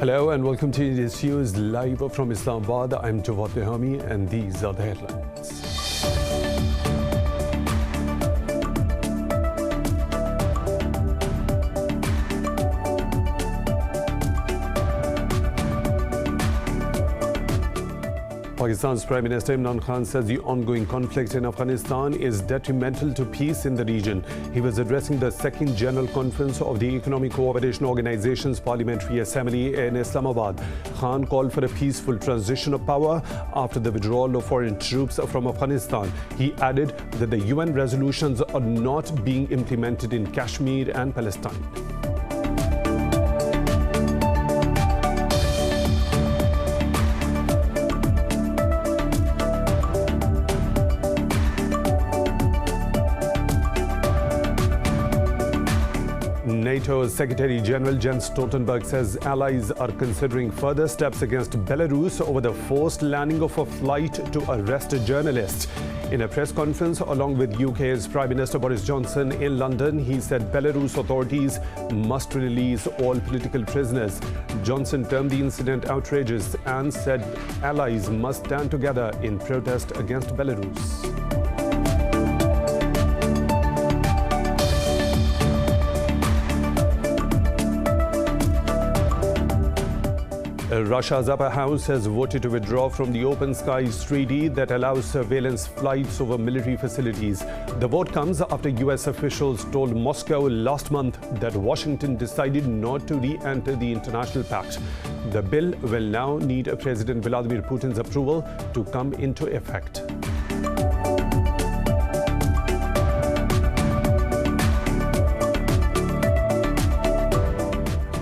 Hello and welcome to Indus News live from Islamabad. I'm Jawad Nehami and these are the headlines. Pakistan's Prime Minister Imran Khan says the ongoing conflict in Afghanistan is detrimental to peace in the region. He was addressing the second General Conference of the Economic Cooperation Organization's Parliamentary Assembly in Islamabad. Khan called for a peaceful transition of power after the withdrawal of foreign troops from Afghanistan. He added that the UN resolutions are not being implemented in Kashmir and Palestine. NATO Secretary General Jens Stoltenberg says allies are considering further steps against Belarus over the forced landing of a flight to arrest a journalist. In a press conference along with UK's Prime Minister Boris Johnson in London, he said Belarus authorities must release all political prisoners. Johnson termed the incident outrageous and said allies must stand together in protest against Belarus. Russia's upper house has voted to withdraw from the Open Skies Treaty that allows surveillance flights over military facilities. The vote comes after US officials told Moscow last month that Washington decided not to re-enter the international pact. The bill will now need President Vladimir Putin's approval to come into effect.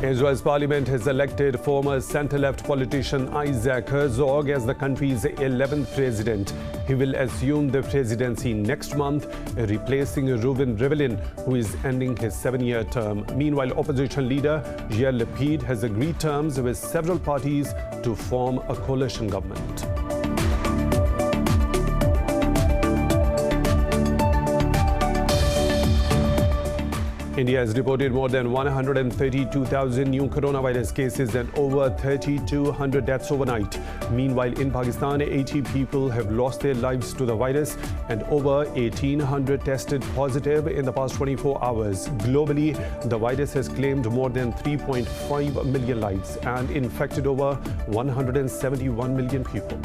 Israel's parliament has elected former centre-left politician Isaac Herzog as the country's 11th president. He will assume the presidency next month, replacing Reuven Rivlin, who is ending his 7-year term. Meanwhile, opposition leader Yair Lapid has agreed terms with several parties to form a coalition government. India has reported more than 132,000 new coronavirus cases and over 3,200 deaths overnight. Meanwhile, in Pakistan, 80 people have lost their lives to the virus and over 1,800 tested positive in the past 24 hours. Globally, the virus has claimed more than 3.5 million lives and infected over 171 million people.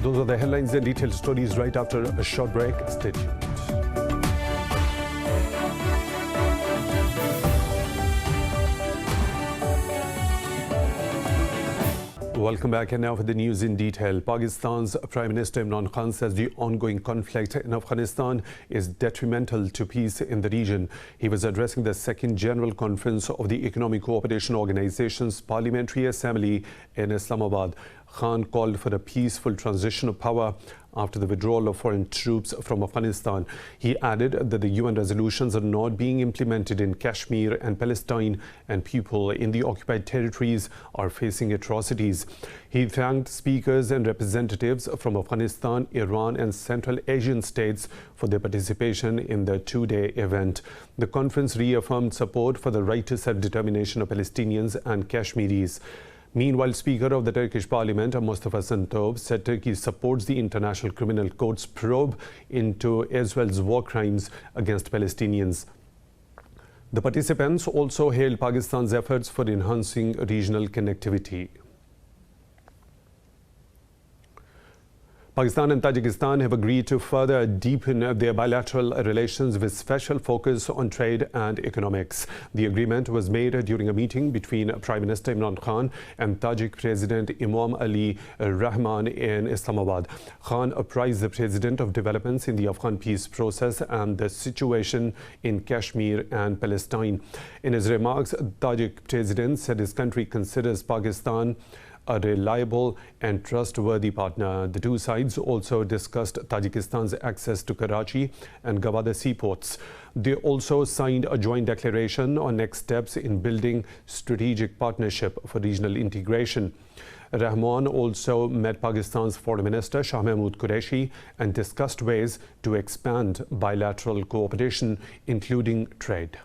Those are the headlines and detailed stories right after a short break. Stay tuned. Welcome back, and now for the news in detail. Pakistan's Prime Minister Imran Khan says the ongoing conflict in Afghanistan is detrimental to peace in the region. He was addressing the second General Conference of the Economic Cooperation Organization's Parliamentary Assembly in Islamabad. Khan called for a peaceful transition of power after the withdrawal of foreign troops from Afghanistan. He added that the UN resolutions are not being implemented in Kashmir and Palestine, and people in the occupied territories are facing atrocities. He thanked speakers and representatives from Afghanistan, Iran and Central Asian states for their participation in the two-day event. The conference reaffirmed support for the right to self-determination of Palestinians and Kashmiris. Meanwhile, Speaker of the Turkish Parliament, Mustafa Santov, said Turkey supports the International Criminal Court's probe into Israel's war crimes against Palestinians. The participants also hailed Pakistan's efforts for enhancing regional connectivity. Pakistan and Tajikistan have agreed to further deepen their bilateral relations with special focus on trade and economics. The agreement was made during a meeting between Prime Minister Imran Khan and Tajik President Imam Ali Rahman in Islamabad. Khan apprised the President of developments in the Afghan peace process and the situation in Kashmir and Palestine. In his remarks, Tajik President said his country considers Pakistan a reliable and trustworthy partner. The two sides also discussed Tajikistan's access to Karachi and Gwadar seaports. They also signed a joint declaration on next steps in building strategic partnership for regional integration. Rahman also met Pakistan's Foreign Minister Shah Mahmood Qureshi and discussed ways to expand bilateral cooperation, including trade.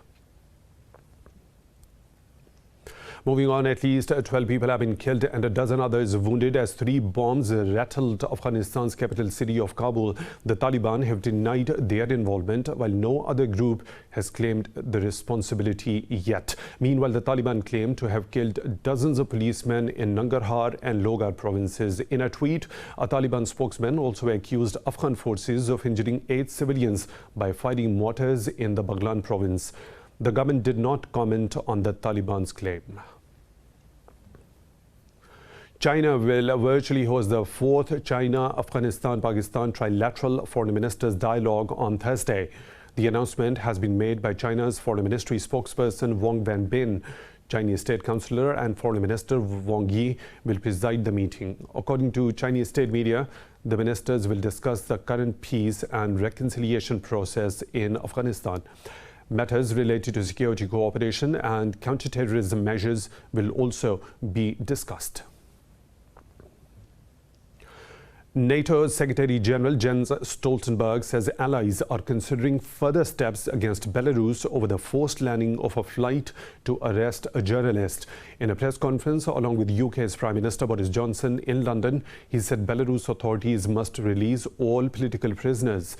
Moving on, at least 12 people have been killed and a dozen others wounded as 3 bombs rattled Afghanistan's capital city of Kabul. The Taliban have denied their involvement, while no other group has claimed the responsibility yet. Meanwhile, the Taliban claim to have killed dozens of policemen in Nangarhar and Logar provinces. In a tweet, a Taliban spokesman also accused Afghan forces of injuring 8 civilians by firing mortars in the Baghlan province. The government did not comment on the Taliban's claim. China will virtually host the 4th China-Afghanistan-Pakistan trilateral foreign ministers dialogue on Thursday. The announcement has been made by China's foreign ministry spokesperson Wang Wenbin. Chinese State Councillor and Foreign Minister Wang Yi will preside the meeting. According to Chinese state media, the ministers will discuss the current peace and reconciliation process in Afghanistan. Matters related to security cooperation and counterterrorism measures will also be discussed. NATO Secretary-General Jens Stoltenberg says allies are considering further steps against Belarus over the forced landing of a flight to arrest a journalist. In a press conference along with UK's Prime Minister Boris Johnson in London, he said Belarus authorities must release all political prisoners.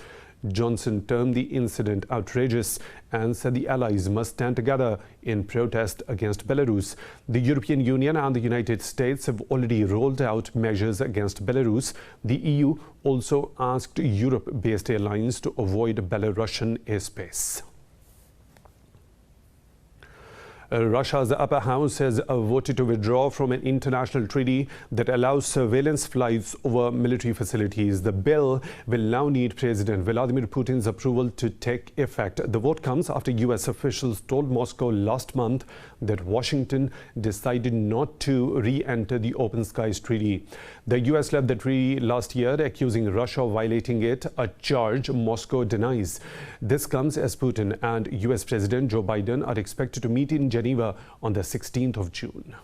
Johnson termed the incident outrageous and said the allies must stand together in protest against Belarus. The European Union and the United States have already rolled out measures against Belarus. The EU also asked Europe-based airlines to avoid Belarusian airspace. Russia's upper house has voted to withdraw from an international treaty that allows surveillance flights over military facilities. The bill will now need President Vladimir Putin's approval to take effect. The vote comes after US officials told Moscow last month that Washington decided not to re-enter the Open Skies Treaty. The US left the treaty last year, accusing Russia of violating it, a charge Moscow denies. This comes as Putin and US President Joe Biden are expected to meet in Geneva on the 16th of June.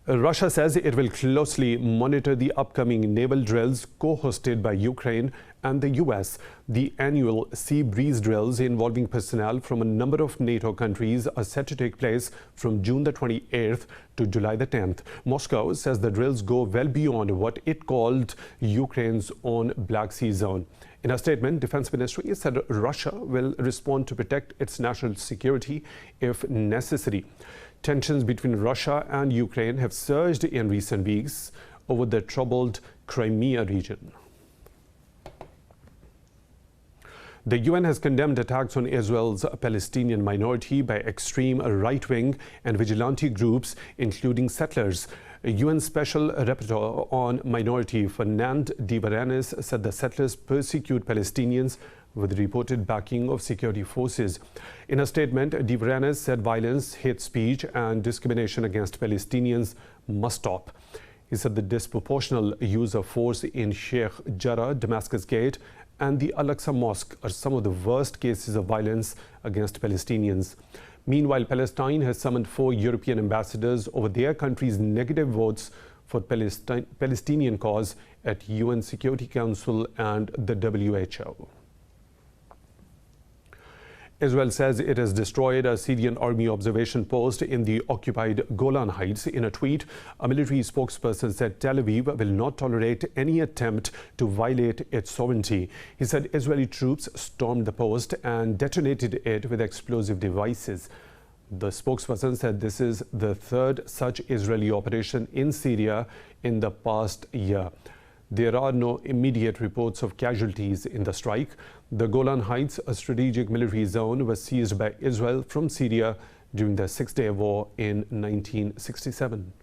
Russia says it will closely monitor the upcoming naval drills co-hosted by Ukraine and the US. The annual Sea Breeze drills involving personnel from a number of NATO countries are set to take place from June the 28th to July the 10th. Moscow says the drills go well beyond what it called Ukraine's own Black Sea zone. In a statement, Defense Ministry said Russia will respond to protect its national security if necessary. Tensions between Russia and Ukraine have surged in recent weeks over the troubled Crimea region. The UN has condemned attacks on Israel's Palestinian minority by extreme right-wing and vigilante groups, including settlers. UN Special Rapporteur on Minority Fernand de Varanes said the settlers persecute Palestinians with reported backing of security forces. In a statement, de Varanes said violence, hate speech and discrimination against Palestinians must stop. He said the disproportional use of force in Sheikh Jarrah, Damascus Gate and the Al-Aqsa Mosque are some of the worst cases of violence against Palestinians. Meanwhile, Palestine has summoned 4 European ambassadors over their country's negative votes for Palestinian cause at UN Security Council and the WHO. Israel says it has destroyed a Syrian army observation post in the occupied Golan Heights. In a tweet, a military spokesperson said Tel Aviv will not tolerate any attempt to violate its sovereignty. He said Israeli troops stormed the post and detonated it with explosive devices. The spokesperson said this is the 3rd such Israeli operation in Syria in the past year. There are no immediate reports of casualties in the strike. The Golan Heights, a strategic military zone, was seized by Israel from Syria during the Six-Day War in 1967.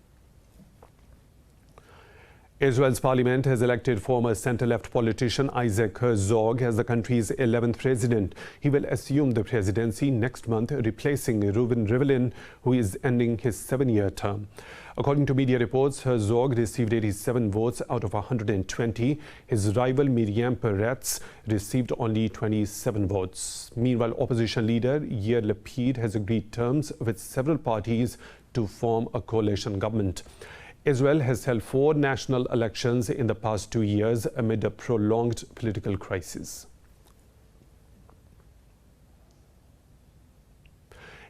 Israel's parliament has elected former centre-left politician Isaac Herzog as the country's 11th president. He will assume the presidency next month, replacing Reuven Rivlin, who is ending his 7-year term. According to media reports, Herzog received 87 votes out of 120. His rival Miriam Peretz received only 27 votes. Meanwhile, opposition leader Yair Lapid has agreed terms with several parties to form a coalition government. Israel has held 4 national elections in the past 2 years amid a prolonged political crisis.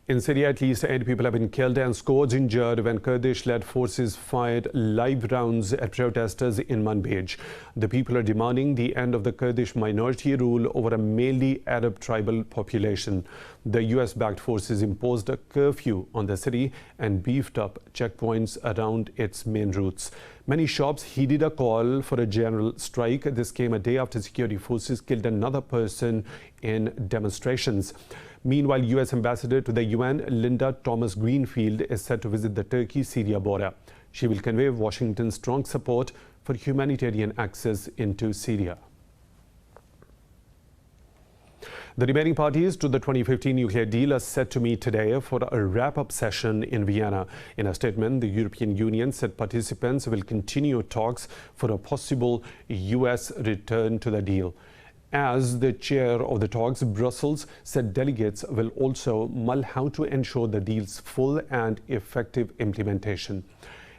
In Syria, at least 8 people have been killed and scores injured when Kurdish-led forces fired live rounds at protesters in Manbij. The people are demanding the end of the Kurdish minority rule over a mainly Arab tribal population. The US-backed forces imposed a curfew on the city and beefed up checkpoints around its main routes. Many shops heeded a call for a general strike. This came a day after security forces killed another person in demonstrations. Meanwhile, US Ambassador to the UN, Linda Thomas-Greenfield, is set to visit the Turkey-Syria border. She will convey Washington's strong support for humanitarian access into Syria. The remaining parties to the 2015 nuclear deal are set to meet today for a wrap-up session in Vienna. In a statement, the European Union said participants will continue talks for a possible US return to the deal. As the chair of the talks, Brussels said delegates will also mull how to ensure the deal's full and effective implementation.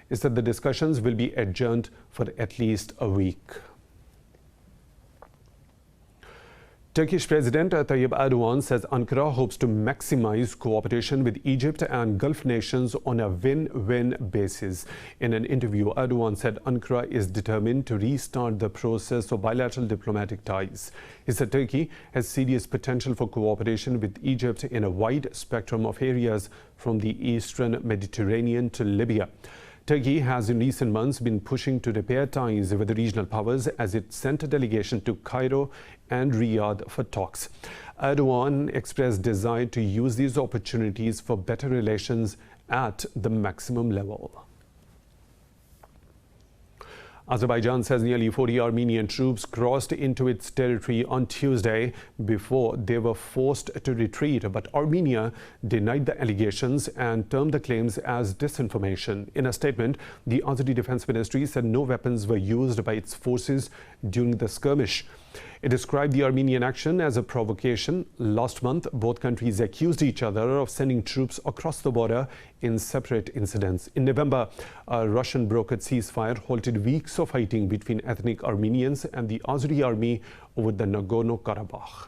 It said the discussions will be adjourned for at least a week. Turkish President Tayyip Erdogan says Ankara hopes to maximize cooperation with Egypt and Gulf nations on a win-win basis. In an interview, Erdogan said Ankara is determined to restart the process of bilateral diplomatic ties. He said Turkey has serious potential for cooperation with Egypt in a wide spectrum of areas from the eastern Mediterranean to Libya. Turkey has in recent months been pushing to repair ties with the regional powers as it sent a delegation to Cairo and Riyadh for talks. Erdogan expressed desire to use these opportunities for better relations at the maximum level. Azerbaijan says nearly 40 Armenian troops crossed into its territory on Tuesday before they were forced to retreat, but Armenia denied the allegations and termed the claims as disinformation. In a statement, the Azeri Defense Ministry said no weapons were used by its forces during the skirmish. It described the Armenian action as a provocation. Last month, both countries accused each other of sending troops across the border in separate incidents. In November, a Russian brokered ceasefire halted weeks of fighting between ethnic Armenians and the Azeri army over the Nagorno-Karabakh.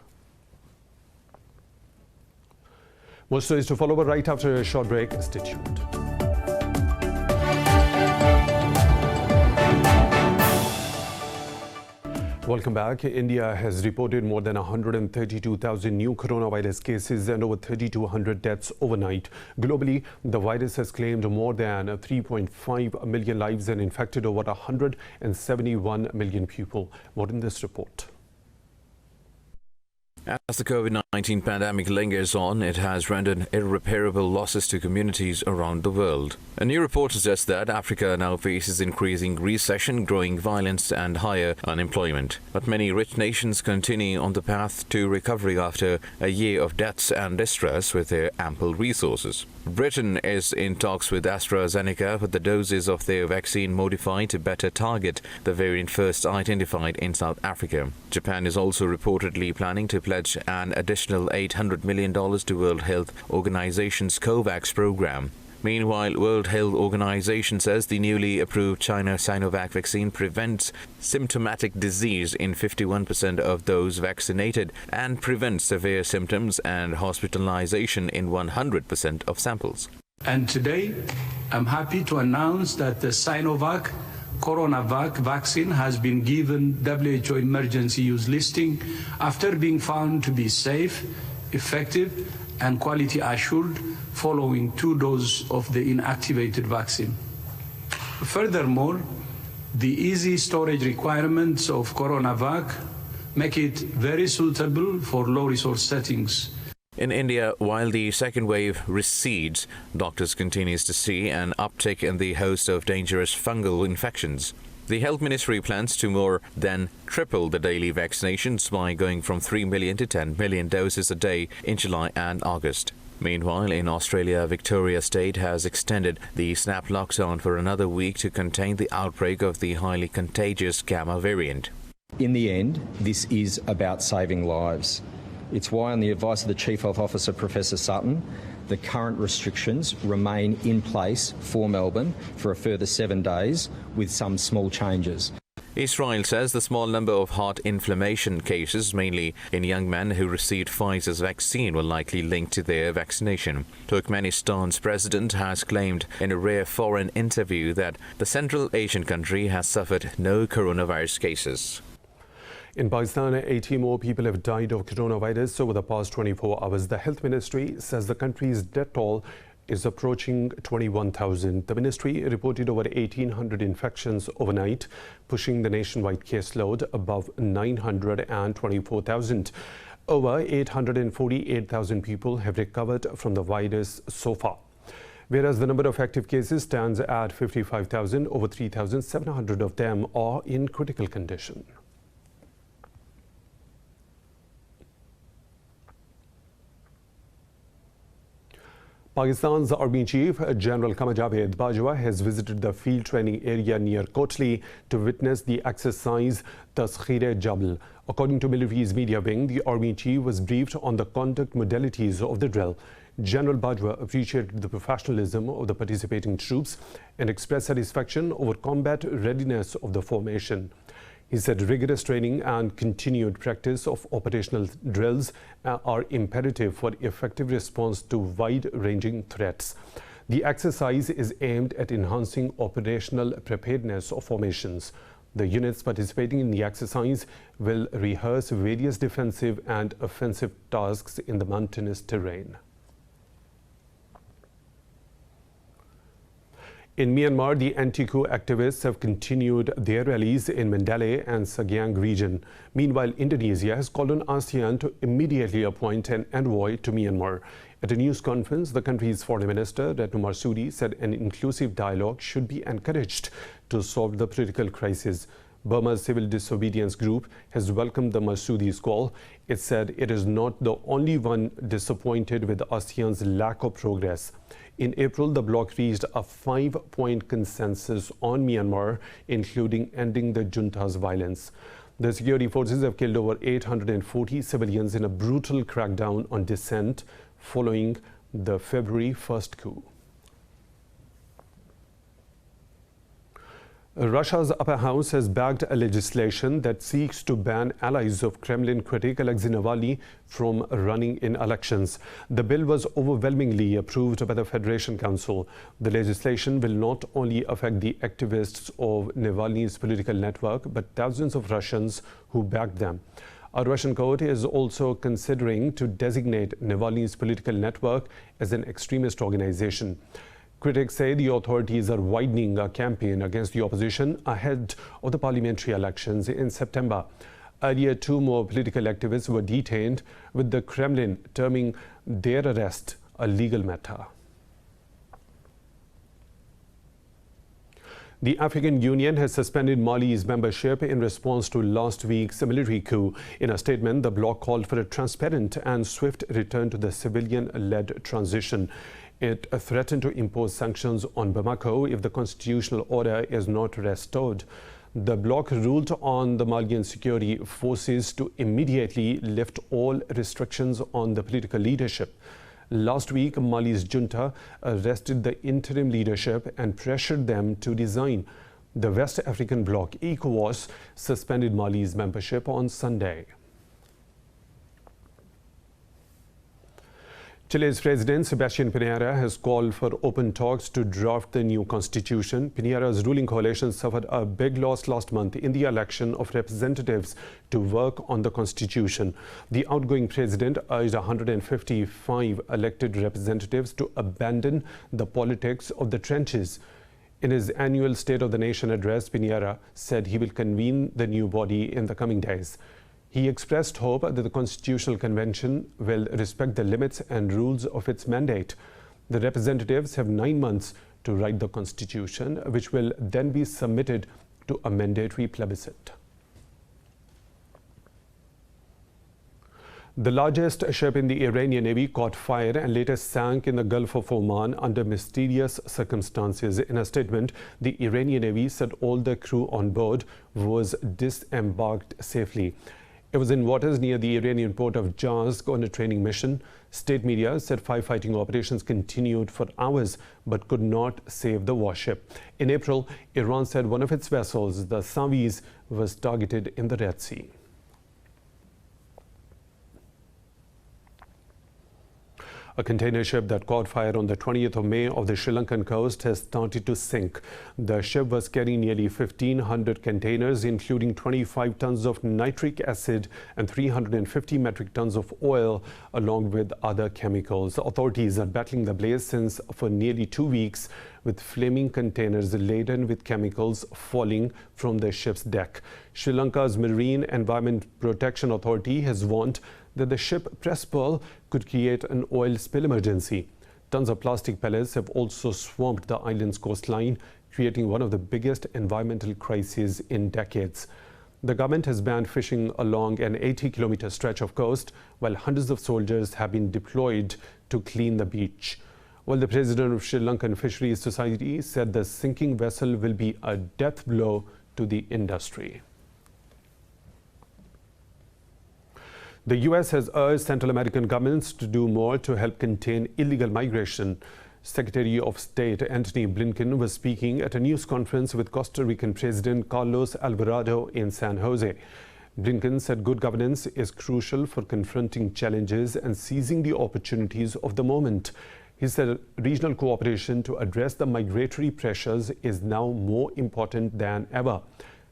More stories to follow, but right after a short break. Stay tuned. Welcome back. India has reported more than 132,000 new coronavirus cases and over 3,200 deaths overnight. Globally, the virus has claimed more than 3.5 million lives and infected over 171 million people. More in this report. As the COVID-19 pandemic lingers on, it has rendered irreparable losses to communities around the world. A new report suggests that Africa now faces increasing recession, growing violence and higher unemployment. But many rich nations continue on the path to recovery after a year of deaths and distress with their ample resources. Britain is in talks with AstraZeneca for the doses of their vaccine modified to better target the variant first identified in South Africa. Japan is also reportedly planning to pledge an additional $800 million to World Health Organization's COVAX program. Meanwhile, World Health Organization says the newly approved China Sinovac vaccine prevents symptomatic disease in 51% of those vaccinated and prevents severe symptoms and hospitalization in 100% of samples. And today, I'm happy to announce that the Sinovac CoronaVac vaccine has been given WHO emergency use listing after being found to be safe, effective, and quality assured following 2 doses of the inactivated vaccine. Furthermore, the easy storage requirements of CoronaVac make it very suitable for low-resource settings. In India, while the second wave recedes, doctors continue to see an uptick in the host of dangerous fungal infections. The Health Ministry plans to more than triple the daily vaccinations by going from 3 million to 10 million doses a day in July and August. Meanwhile, in Australia, Victoria State has extended the snap lockdown for another week to contain the outbreak of the highly contagious Gamma variant. In the end, this is about saving lives. It's why, on the advice of the Chief Health Officer, Professor Sutton, the current restrictions remain in place for Melbourne for a further 7 days with some small changes. Israel says the small number of heart inflammation cases, mainly in young men who received Pfizer's vaccine, were likely linked to their vaccination. Turkmenistan's president has claimed in a rare foreign interview that the Central Asian country has suffered no coronavirus cases. In Pakistan, 80 more people have died of coronavirus over the past 24 hours. The Health Ministry says the country's death toll is approaching 21,000. The ministry reported over 1,800 infections overnight, pushing the nationwide caseload above 924,000. Over 848,000 people have recovered from the virus so far, whereas the number of active cases stands at 55,000. Over 3,700 of them are in critical condition. Pakistan's Army Chief General Qamar Javed Bajwa has visited the field training area near Kotli to witness the exercise Taskhir-e-Jabal. According to military's media wing, the Army Chief was briefed on the conduct modalities of the drill. General Bajwa appreciated the professionalism of the participating troops and expressed satisfaction over combat readiness of the formation. He said rigorous training and continued practice of operational drills are imperative for effective response to wide-ranging threats. The exercise is aimed at enhancing operational preparedness of formations. The units participating in the exercise will rehearse various defensive and offensive tasks in the mountainous terrain. In Myanmar, the anti-coup activists have continued their rallies in Mandalay and Sagyang region. Meanwhile, Indonesia has called on ASEAN to immediately appoint an envoy to Myanmar. At a news conference, the country's foreign minister, Retno Marsudi, said an inclusive dialogue should be encouraged to solve the political crisis. Burma's civil disobedience group has welcomed the Marsudi's call. It said it is not the only one disappointed with ASEAN's lack of progress. In April, the bloc reached a 5-point consensus on Myanmar, including ending the junta's violence. The security forces have killed over 840 civilians in a brutal crackdown on dissent following the February 1st coup. Russia's upper house has backed a legislation that seeks to ban allies of Kremlin critic Alexei Navalny from running in elections. The bill was overwhelmingly approved by the Federation Council. The legislation will not only affect the activists of Navalny's political network, but thousands of Russians who backed them. A Russian court is also considering to designate Navalny's political network as an extremist organization. Critics say the authorities are widening a campaign against the opposition ahead of the parliamentary elections in September. Earlier, 2 more political activists were detained, with the Kremlin terming their arrest a legal matter. The African Union has suspended Mali's membership in response to last week's military coup. In a statement, the bloc called for a transparent and swift return to the civilian-led transition. It threatened to impose sanctions on Bamako if the constitutional order is not restored. The bloc ruled on the Malian security forces to immediately lift all restrictions on the political leadership. Last week, Mali's junta arrested the interim leadership and pressured them to resign. The West African bloc, ECOWAS, suspended Mali's membership on Sunday. Chile's President Sebastián Piñera has called for open talks to draft the new constitution. Piñera's ruling coalition suffered a big loss last month in the election of representatives to work on the constitution. The outgoing president urged 155 elected representatives to abandon the politics of the trenches. In his annual State of the Nation address, Piñera said he will convene the new body in the coming days. He expressed hope that the Constitutional Convention will respect the limits and rules of its mandate. The representatives have 9 months to write the Constitution, which will then be submitted to a mandatory plebiscite. The largest ship in the Iranian Navy caught fire and later sank in the Gulf of Oman under mysterious circumstances. In a statement, the Iranian Navy said all the crew on board was disembarked safely. It was in waters near the Iranian port of Jazz on a training mission. State media said firefighting operations continued for hours but could not save the warship. In April, Iran said one of its vessels, the Saviz, was targeted in the Red Sea. A container ship that caught fire on the 20th of May off the Sri Lankan coast has started to sink. The ship was carrying nearly 1,500 containers, including 25 tons of nitric acid and 350 metric tons of oil, along with other chemicals. Authorities are battling the blaze since for nearly 2 weeks, with flaming containers laden with chemicals falling from the ship's deck. Sri Lanka's Marine Environment Protection Authority has warned that the ship press pearl could create an oil spill emergency. Tons of plastic pellets have also swamped the island's coastline, creating one of the biggest environmental crises in decades. The government has banned fishing along an 80-kilometer stretch of coast, while hundreds of soldiers have been deployed to clean the beach. While the president of Sri Lankan Fisheries Society said the sinking vessel will be a death blow to the industry. The U.S. has urged Central American governments to do more to help contain illegal migration. Secretary of State Antony Blinken was speaking at a news conference with Costa Rican President Carlos Alvarado in San Jose. Blinken said good governance is crucial for confronting challenges and seizing the opportunities of the moment. He said regional cooperation to address the migratory pressures is now more important than ever.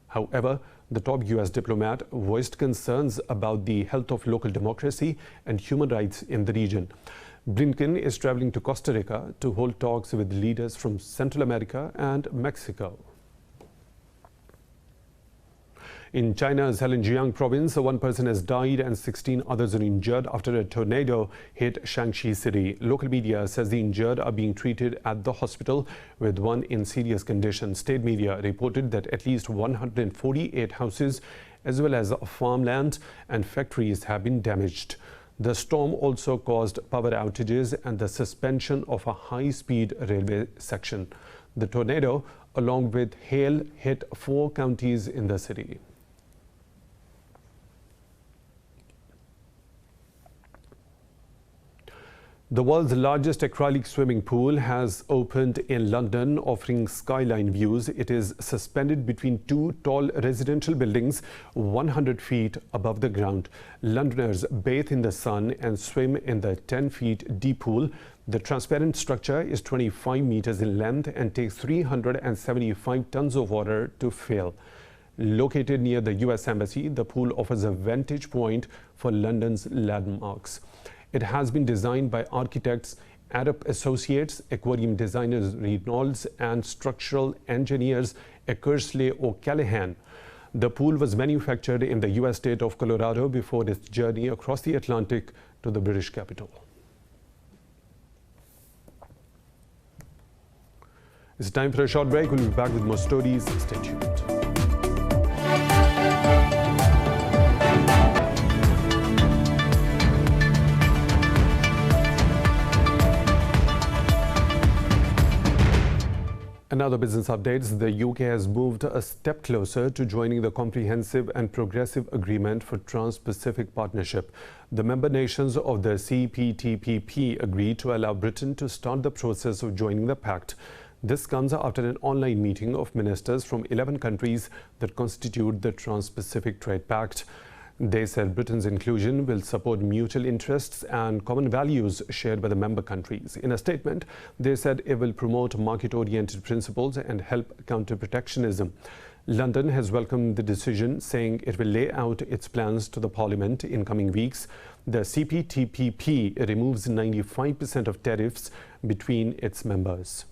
However, the top U.S. diplomat voiced concerns about the health of local democracy and human rights in the region. Blinken is traveling to Costa Rica to hold talks with leaders from Central America and Mexico. In China's Heilongjiang province, one person has died and 16 others are injured after a tornado hit Shaanxi city. Local media says the injured are being treated at the hospital, with one in serious condition. State media reported that at least 148 houses, as well as farmland and factories, have been damaged. The storm also caused power outages and the suspension of a high-speed railway section. The tornado, along with hail, hit 4 counties in the city. The world's largest acrylic swimming pool has opened in London, offering skyline views. It is suspended between 2 tall residential buildings 100 feet above the ground. Londoners bathe in the sun and swim in the 10 feet deep pool. The transparent structure is 25 meters in length and takes 375 tons of water to fill. Located near the US Embassy, the pool offers a vantage point for London's landmarks. It has been designed by architects Arup Associates, aquarium designers Reynolds, and structural engineers Eckersley O'Callaghan. The pool was manufactured in the US state of Colorado before its journey across the Atlantic to the British capital. It's time for a short break. We'll be back with more stories. Stay tuned. Another business updates. The UK has moved a step closer to joining the Comprehensive and Progressive Agreement for Trans-Pacific Partnership. The member nations of the CPTPP agreed to allow Britain to start the process of joining the pact. This comes after an online meeting of ministers from 11 countries that constitute the Trans-Pacific Trade Pact. They said Britain's inclusion will support mutual interests and common values shared by the member countries. In a statement, they said it will promote market-oriented principles and help counter protectionism. London has welcomed the decision, saying it will lay out its plans to the Parliament in coming weeks. The CPTPP removes 95% of tariffs between its members.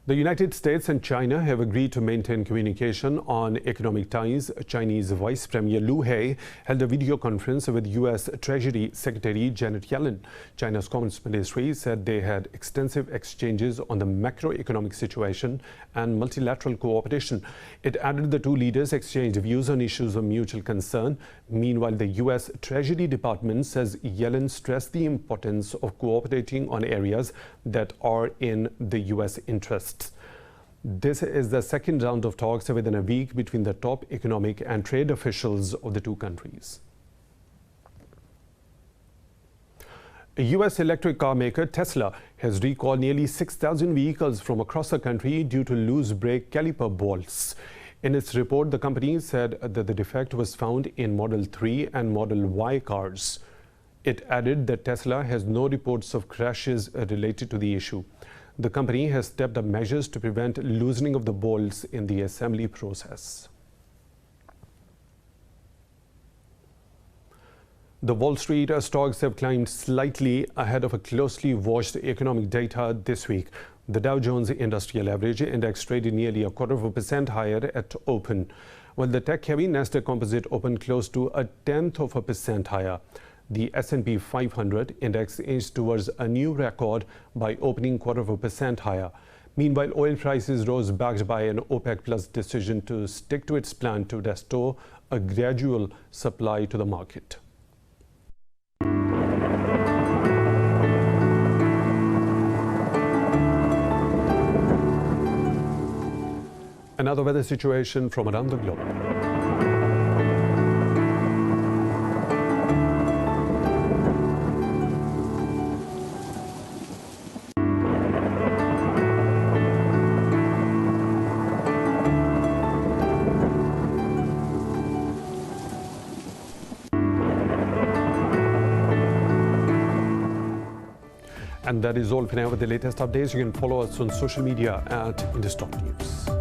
The United States and China have agreed to maintain communication on economic ties. Chinese Vice Premier Liu He held a video conference with U.S. Treasury Secretary Janet Yellen. China's Commerce Ministry said they had extensive exchanges on the macroeconomic situation and multilateral cooperation. It added the two leaders exchanged views on issues of mutual concern. Meanwhile, the U.S. Treasury Department says Yellen stressed the importance of cooperating on areas that are in the U.S. interest. This is the second round of talks within a week between the top economic and trade officials of the two countries. A U.S. electric car maker Tesla has recalled nearly 6,000 vehicles from across the country due to loose brake caliper bolts. In its report, the company said that the defect was found in Model 3 and Model Y cars. It added that Tesla has no reports of crashes related to the issue. The company has stepped up measures to prevent loosening of the bolts in the assembly process. The Wall Street stocks have climbed slightly ahead of a closely watched economic data this week. The Dow Jones Industrial Average Index traded nearly 0.25% higher at open, while the tech-heavy Nasdaq Composite opened close to 0.1% higher. The S&P 500 index inched towards a new record by opening 0.25% higher. Meanwhile, oil prices rose backed by an OPEC Plus decision to stick to its plan to restore a gradual supply to the market. Another weather situation from around the globe. And that is all for now with the latest updates. You can follow us on social media at Indus News.